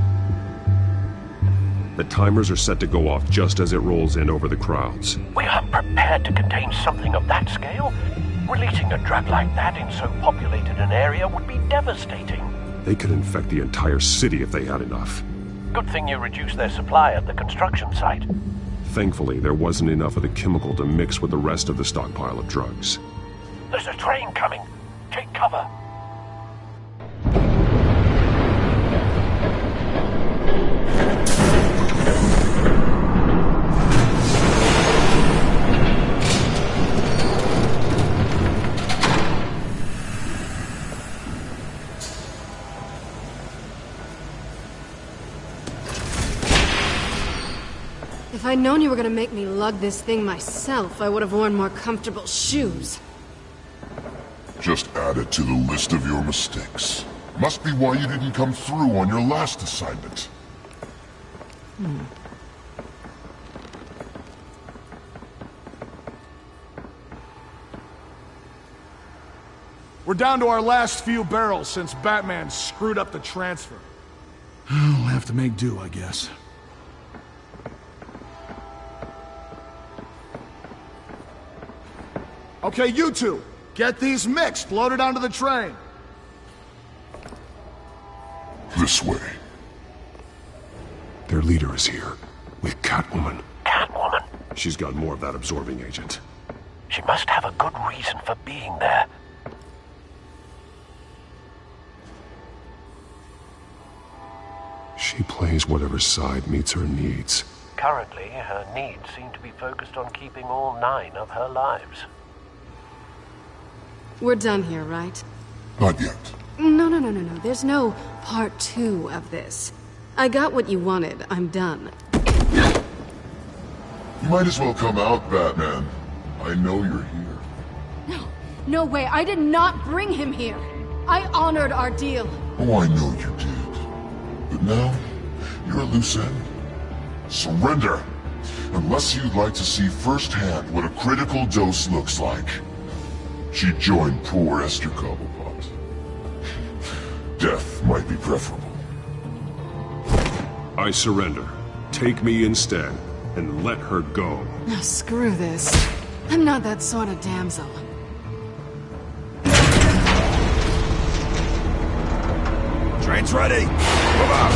The timers are set to go off just as it rolls in over the crowds. We aren't prepared to contain something of that scale. Releasing a drug like that in so populated an area would be devastating. They could infect the entire city if they had enough. Good thing you reduced their supply at the construction site. Thankfully, there wasn't enough of the chemical to mix with the rest of the stockpile of drugs. There's a train coming. Take cover. If I'd known you were gonna make me lug this thing myself, I would have worn more comfortable shoes. Just add it to the list of your mistakes. Must be why you didn't come through on your last assignment. We're down to our last few barrels since Batman screwed up the transfer. We'll have to make do, I guess. Okay, you two, get these mixed, loaded onto the train. This way. Their leader is here, with Catwoman. Catwoman? She's got more of that absorbing agent. She must have a good reason for being there. She plays whatever side meets her needs. Currently, her needs seem to be focused on keeping all 9 of her lives. We're done here, right? Not yet. No. There's no part 2 of this. I got what you wanted. I'm done. You might as well come out, Batman. I know you're here. No way. I did not bring him here. I honored our deal. Oh, I know you did. But now, you're a loose end. Surrender! Unless you'd like to see firsthand what a critical dose looks like. She joined poor Esther Cobblepot. Death might be preferable. I surrender. Take me instead, and let her go. Oh, screw this. I'm not that sort of damsel. Train's ready. Move out.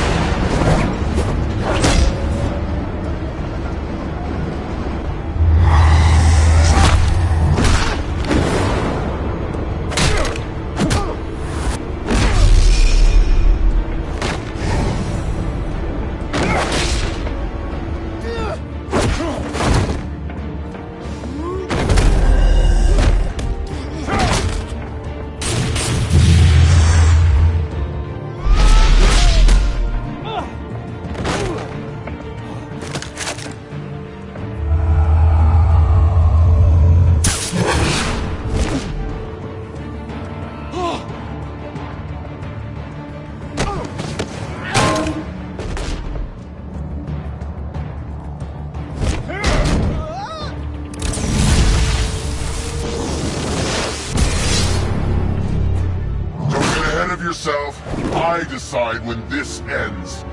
I decide when this ends.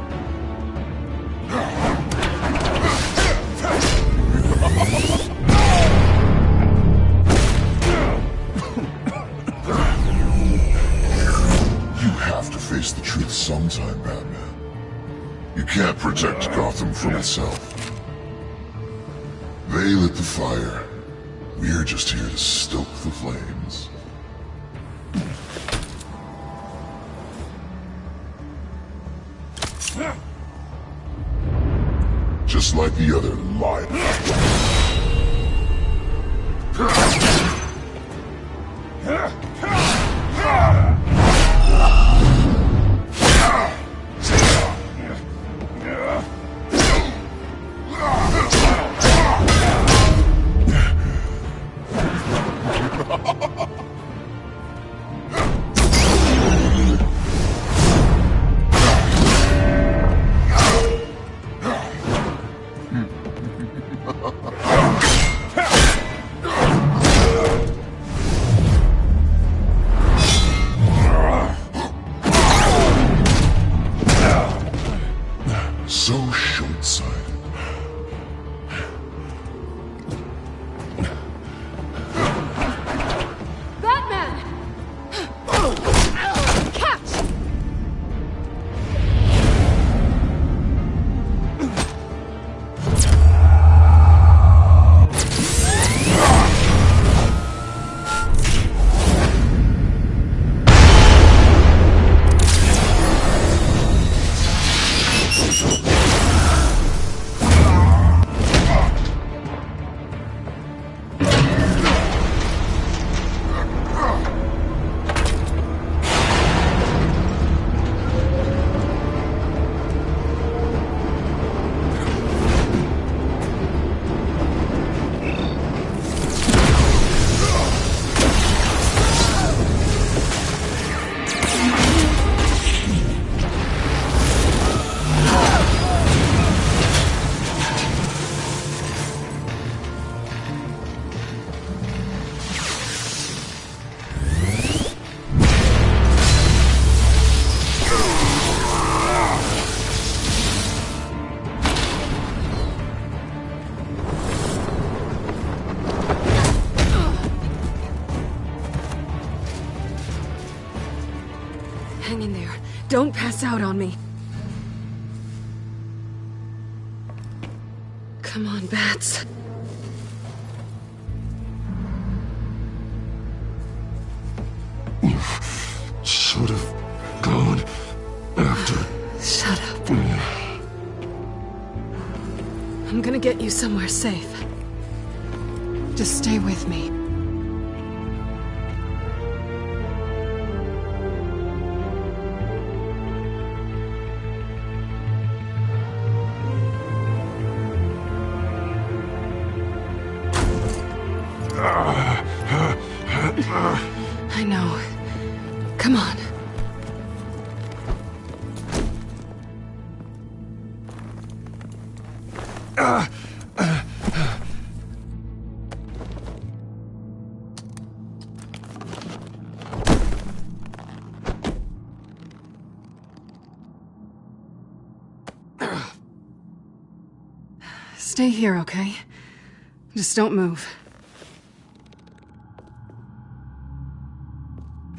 You have to face the truth sometime, Batman. You can't protect Gotham from itself. They lit the fire. We're just here to stoke the flames. Just like the other liars. Don't pass out on me. Come on, Bats. You should have gone after... Shut up. I'm gonna get you somewhere safe. Just stay with me. I know. Come on. Stay here, okay? Just don't move.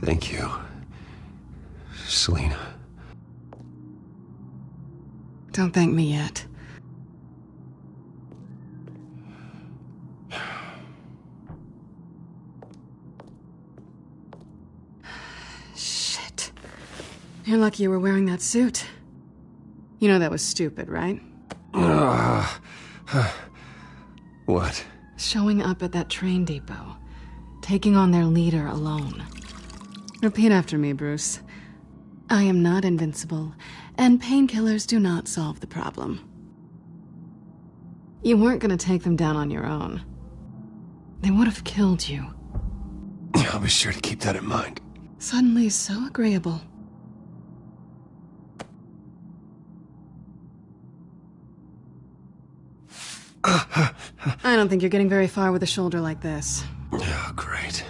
Thank you, Selina. Don't thank me yet. Shit. You're lucky you were wearing that suit. You know that was stupid, right? What? Showing up at that train depot. Taking on their leader alone. Repeat after me, Bruce. I am not invincible, and painkillers do not solve the problem. You weren't gonna take them down on your own. They would have killed you. I'll be sure to keep that in mind. Suddenly so agreeable. I don't think you're getting very far with a shoulder like this. Oh, great.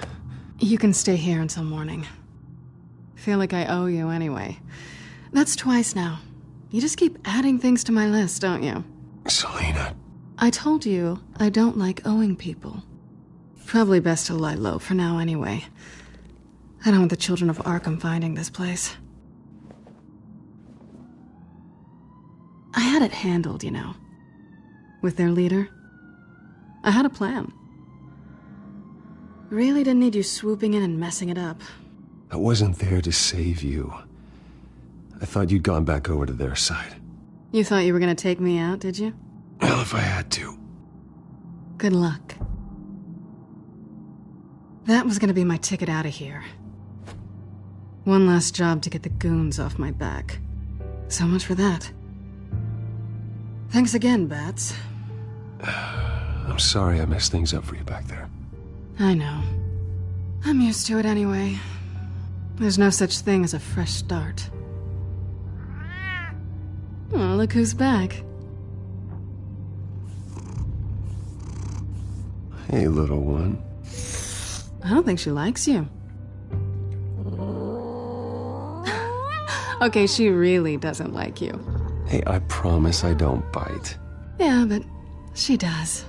You can stay here until morning. Feel like I owe you anyway. That's twice now. You just keep adding things to my list, don't you? Selina. I told you I don't like owing people. Probably best to lie low for now anyway. I don't want the children of Arkham finding this place. I had it handled, you know. With their leader. I had a plan. Really didn't need you swooping in and messing it up. I wasn't there to save you. I thought you'd gone back over to their side. You thought you were gonna take me out, did you? Well, if I had to. Good luck. That was gonna be my ticket out of here. One last job to get the goons off my back. So much for that. Thanks again, Bats. I'm sorry I messed things up for you back there. I know. I'm used to it anyway. There's no such thing as a fresh start. Oh, look who's back. Hey, little one. I don't think she likes you. Okay, she really doesn't like you. Hey, I promise I don't bite. Yeah, but she does.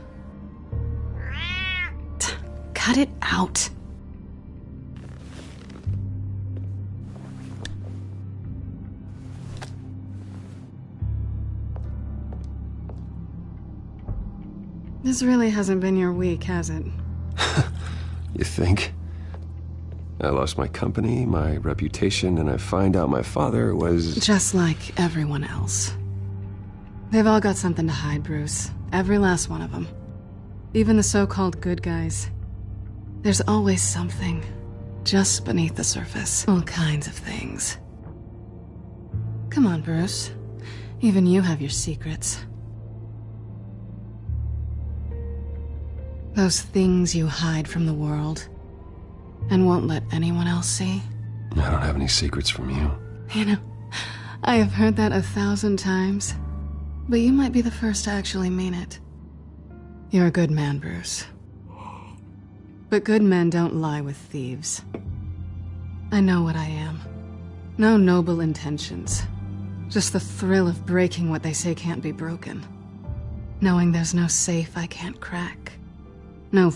Cut it out. This really hasn't been your week, has it? You think? I lost my company, my reputation, and I find out my father was... Just like everyone else. They've all got something to hide, Bruce. Every last one of them. Even the so-called good guys. There's always something. Just beneath the surface. All kinds of things. Come on, Bruce. Even you have your secrets. Those things you hide from the world and won't let anyone else see. I don't have any secrets from you. You know, I have heard that 1,000 times, but you might be the first to actually mean it. You're a good man, Bruce. But good men don't lie with thieves. I know what I am. No noble intentions. Just the thrill of breaking what they say can't be broken. Knowing there's no safe I can't crack. No